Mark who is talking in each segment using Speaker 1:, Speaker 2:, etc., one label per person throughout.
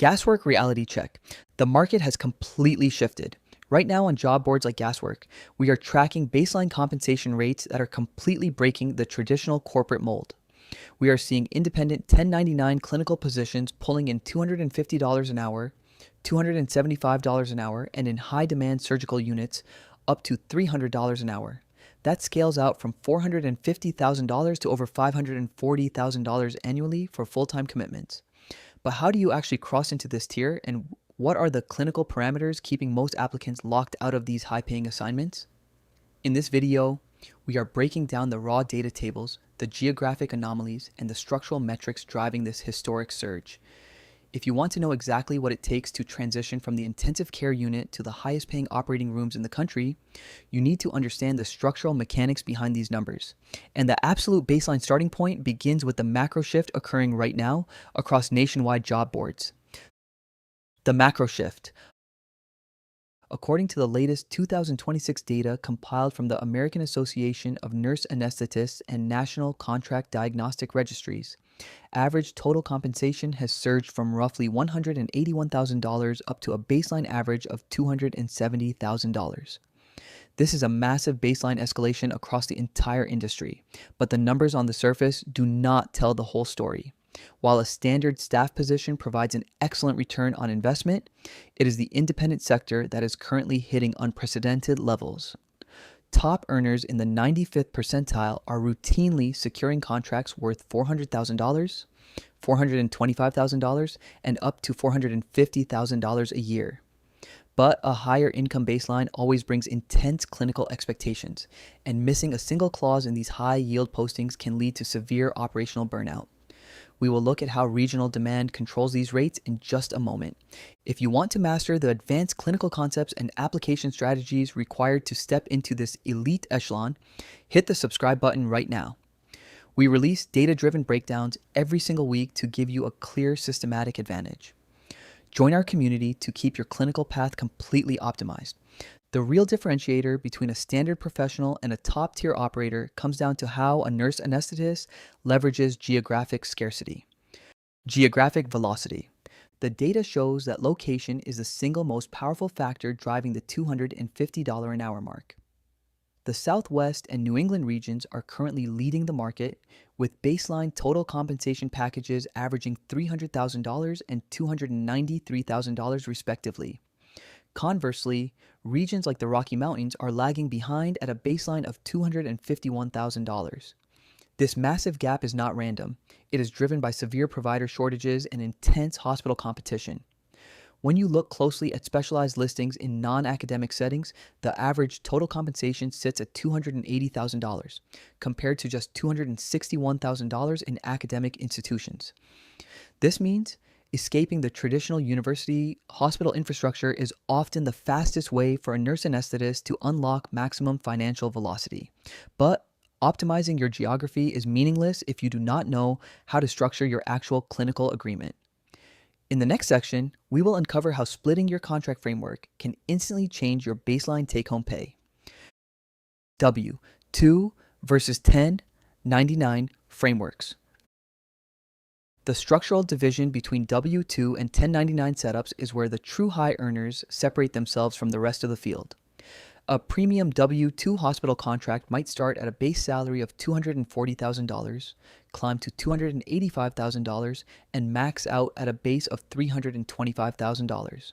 Speaker 1: Gaswork reality check. The market has completely shifted. Right now on job boards like Gaswork, we are tracking baseline compensation rates that are completely breaking the traditional corporate mold. We are seeing independent 1099 clinical positions pulling in $250 an hour, $275 an hour, and in high demand surgical units, up to $300 an hour. That scales out from $450,000 to over $540,000 annually for full-time commitments. But how do you actually cross into this tier, and what are the clinical parameters keeping most applicants locked out of these high-paying assignments? In this video, we are breaking down the raw data tables, the geographic anomalies, and the structural metrics driving this historic surge. If you want to know exactly what it takes to transition from the intensive care unit to the highest paying operating rooms in the country, you need to understand the structural mechanics behind these numbers. And the absolute baseline starting point begins with the macro shift occurring right now across nationwide job boards. The macro shift. According to the latest 2026 data compiled from the American Association of Nurse Anesthetists and National Contract Diagnostic Registries, average total compensation has surged from roughly $181,000 up to a baseline average of $270,000. This is a massive baseline escalation across the entire industry, but the numbers on the surface do not tell the whole story. While a standard staff position provides an excellent return on investment, it is the independent sector that is currently hitting unprecedented levels. Top earners in the 95th percentile are routinely securing contracts worth $400,000, $425,000, and up to $450,000 a year. But a higher income baseline always brings intense clinical expectations, and missing a single clause in these high-yield postings can lead to severe operational burnout. We will look at how regional demand controls these rates in just a moment. If you want to master the advanced clinical concepts and application strategies required to step into this elite echelon, hit the subscribe button right now. We release data-driven breakdowns every single week to give you a clear systematic advantage. Join our community to keep your clinical path completely optimized. The real differentiator between a standard professional and a top-tier operator comes down to how a nurse anesthetist leverages geographic scarcity. Geographic velocity. The data shows that location is the single most powerful factor driving the $250 an hour mark. The Southwest and New England regions are currently leading the market, with baseline total compensation packages averaging $300,000 and $293,000 respectively. Conversely, regions like the Rocky Mountains are lagging behind at a baseline of $251,000. This massive gap is not random. It is driven by severe provider shortages and intense hospital competition. When you look closely at specialized listings in non-academic settings, the average total compensation sits at $280,000, compared to just $261,000 in academic institutions. This means escaping the traditional university hospital infrastructure is often the fastest way for a nurse anesthetist to unlock maximum financial velocity. But optimizing your geography is meaningless if you do not know how to structure your actual clinical agreement. In the next section, we will uncover how splitting your contract framework can instantly change your baseline take-home pay. W2 versus 1099 frameworks. The structural division between W2 and 1099 setups is where the true high earners separate themselves from the rest of the field. A premium W2 hospital contract might start at a base salary of $240,000, climb to $285,000, and max out at a base of $325,000.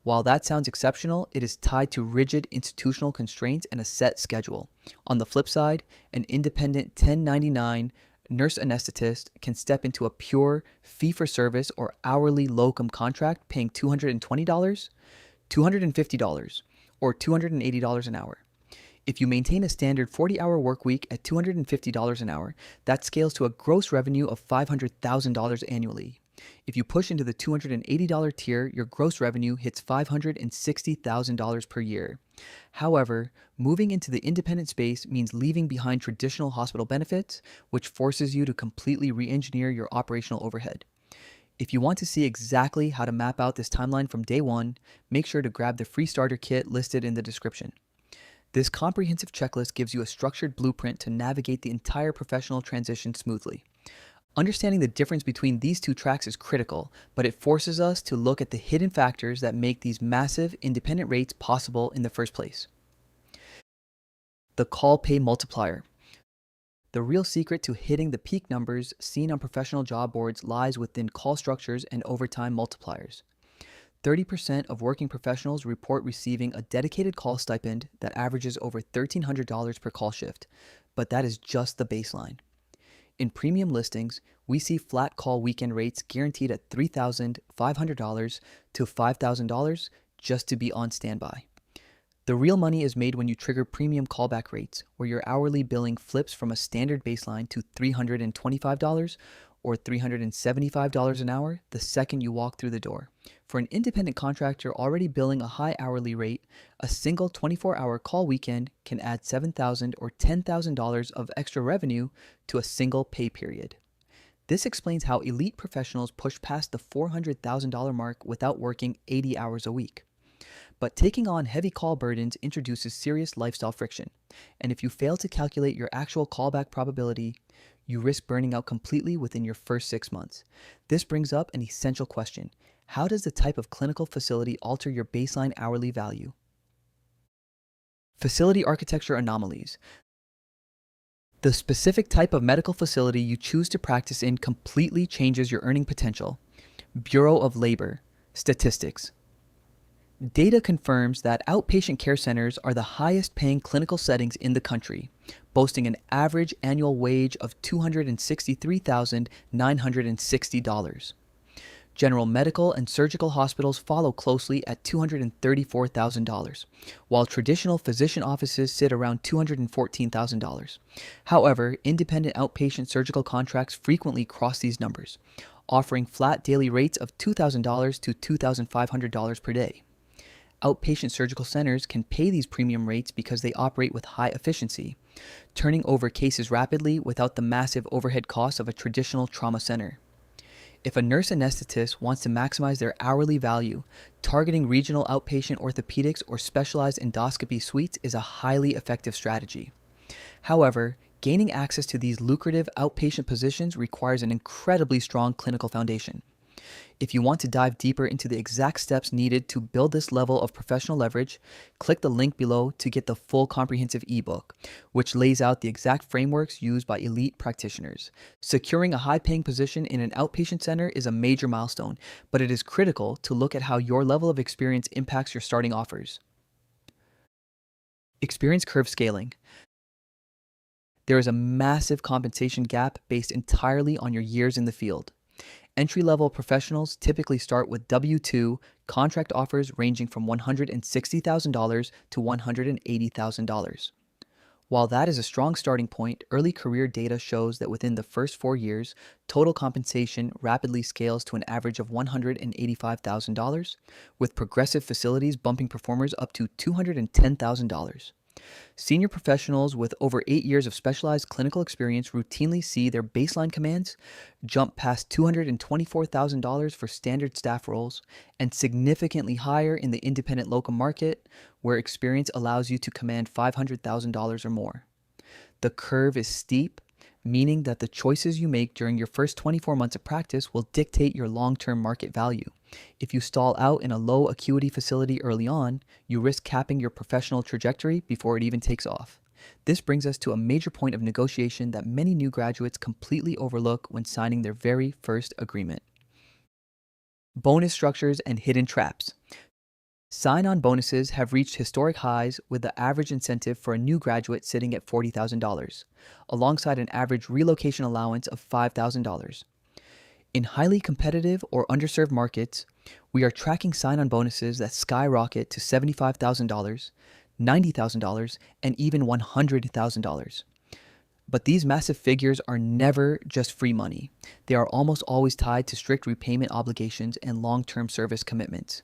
Speaker 1: While that sounds exceptional, it is tied to rigid institutional constraints and a set schedule. On the flip side, an independent 1099 nurse anesthetist can step into a pure fee-for-service or hourly locum contract paying $220, $250, or $280 an hour. If you maintain a standard 40-hour work week at $250 an hour, that scales to a gross revenue of $500,000 annually. If you push into the $280 tier, your gross revenue hits $560,000 per year. However, moving into the independent space means leaving behind traditional hospital benefits, which forces you to completely re-engineer your operational overhead. If you want to see exactly how to map out this timeline from day one, make sure to grab the free starter kit listed in the description. This comprehensive checklist gives you a structured blueprint to navigate the entire professional transition smoothly. Understanding the difference between these two tracks is critical, but it forces us to look at the hidden factors that make these massive independent rates possible in the first place. The call pay multiplier. The real secret to hitting the peak numbers seen on professional job boards lies within call structures and overtime multipliers. 30% of working professionals report receiving a dedicated call stipend that averages over $1,300 per call shift, but that is just the baseline. In premium listings, we see flat call weekend rates guaranteed at $3,500 to $5,000 just to be on standby. The real money is made when you trigger premium callback rates, where your hourly billing flips from a standard baseline to $325 or $375 an hour the second you walk through the door. For an independent contractor already billing a high hourly rate, a single 24-hour call weekend can add $7,000 or $10,000 of extra revenue to a single pay period. This explains how elite professionals push past the $400,000 mark without working 80 hours a week. But taking on heavy call burdens introduces serious lifestyle friction, and if you fail to calculate your actual callback probability, you risk burning out completely within your first 6 months. This brings up an essential question. How does the type of clinical facility alter your baseline hourly value? Facility architecture anomalies. The specific type of medical facility you choose to practice in completely changes your earning potential. Bureau of Labor Statistics. Data confirms that outpatient care centers are the highest paying clinical settings in the country, boasting an average annual wage of $263,960. General medical and surgical hospitals follow closely at $234,000, while traditional physician offices sit around $214,000. However, independent outpatient surgical contracts frequently cross these numbers, offering flat daily rates of $2,000 to $2,500 per day. Outpatient surgical centers can pay these premium rates because they operate with high efficiency, turning over cases rapidly without the massive overhead costs of a traditional trauma center. If a nurse anesthetist wants to maximize their hourly value, targeting regional outpatient orthopedics or specialized endoscopy suites is a highly effective strategy. However, gaining access to these lucrative outpatient positions requires an incredibly strong clinical foundation. If you want to dive deeper into the exact steps needed to build this level of professional leverage, click the link below to get the full comprehensive ebook, which lays out the exact frameworks used by elite practitioners. Securing a high-paying position in an outpatient center is a major milestone, but it is critical to look at how your level of experience impacts your starting offers. Experience curve scaling. There is a massive compensation gap based entirely on your years in the field. Entry-level professionals typically start with W-2 contract offers ranging from $160,000 to $180,000. While that is a strong starting point, early career data shows that within the first 4 years, total compensation rapidly scales to an average of $185,000, with progressive facilities bumping performers up to $210,000. Senior professionals with over 8 years of specialized clinical experience routinely see their baseline commands jump past $224,000 for standard staff roles and significantly higher in the independent locum market, where experience allows you to command $500,000 or more. The curve is steep, meaning that the choices you make during your first 24 months of practice will dictate your long-term market value. If you stall out in a low acuity facility early on, you risk capping your professional trajectory before it even takes off. This brings us to a major point of negotiation that many new graduates completely overlook when signing their very first agreement. Bonus structures and hidden traps. Sign-on bonuses have reached historic highs, with the average incentive for a new graduate sitting at $40,000, alongside an average relocation allowance of $5,000. In highly competitive or underserved markets, we are tracking sign-on bonuses that skyrocket to $75,000, $90,000, and even $100,000. But these massive figures are never just free money. They are almost always tied to strict repayment obligations and long-term service commitments.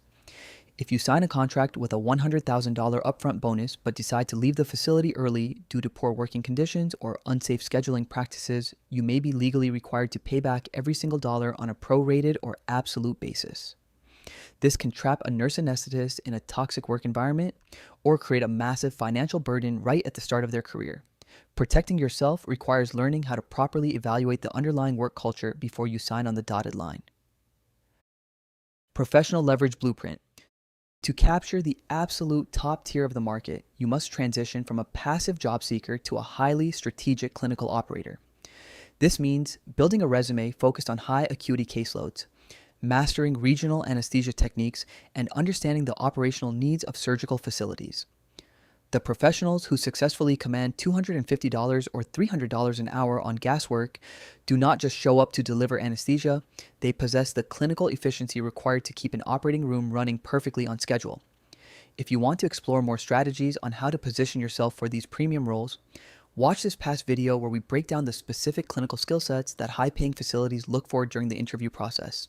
Speaker 1: If you sign a contract with a $100,000 upfront bonus but decide to leave the facility early due to poor working conditions or unsafe scheduling practices, you may be legally required to pay back every single dollar on a prorated or absolute basis. This can trap a nurse anesthetist in a toxic work environment or create a massive financial burden right at the start of their career. Protecting yourself requires learning how to properly evaluate the underlying work culture before you sign on the dotted line. Professional leverage blueprint. To capture the absolute top tier of the market, you must transition from a passive job seeker to a highly strategic clinical operator. This means building a resume focused on high acuity caseloads, mastering regional anesthesia techniques, and understanding the operational needs of surgical facilities. The professionals who successfully command $250 or $300 an hour on Gaswork do not just show up to deliver anesthesia, they possess the clinical efficiency required to keep an operating room running perfectly on schedule. If you want to explore more strategies on how to position yourself for these premium roles, watch this past video where we break down the specific clinical skill sets that high-paying facilities look for during the interview process.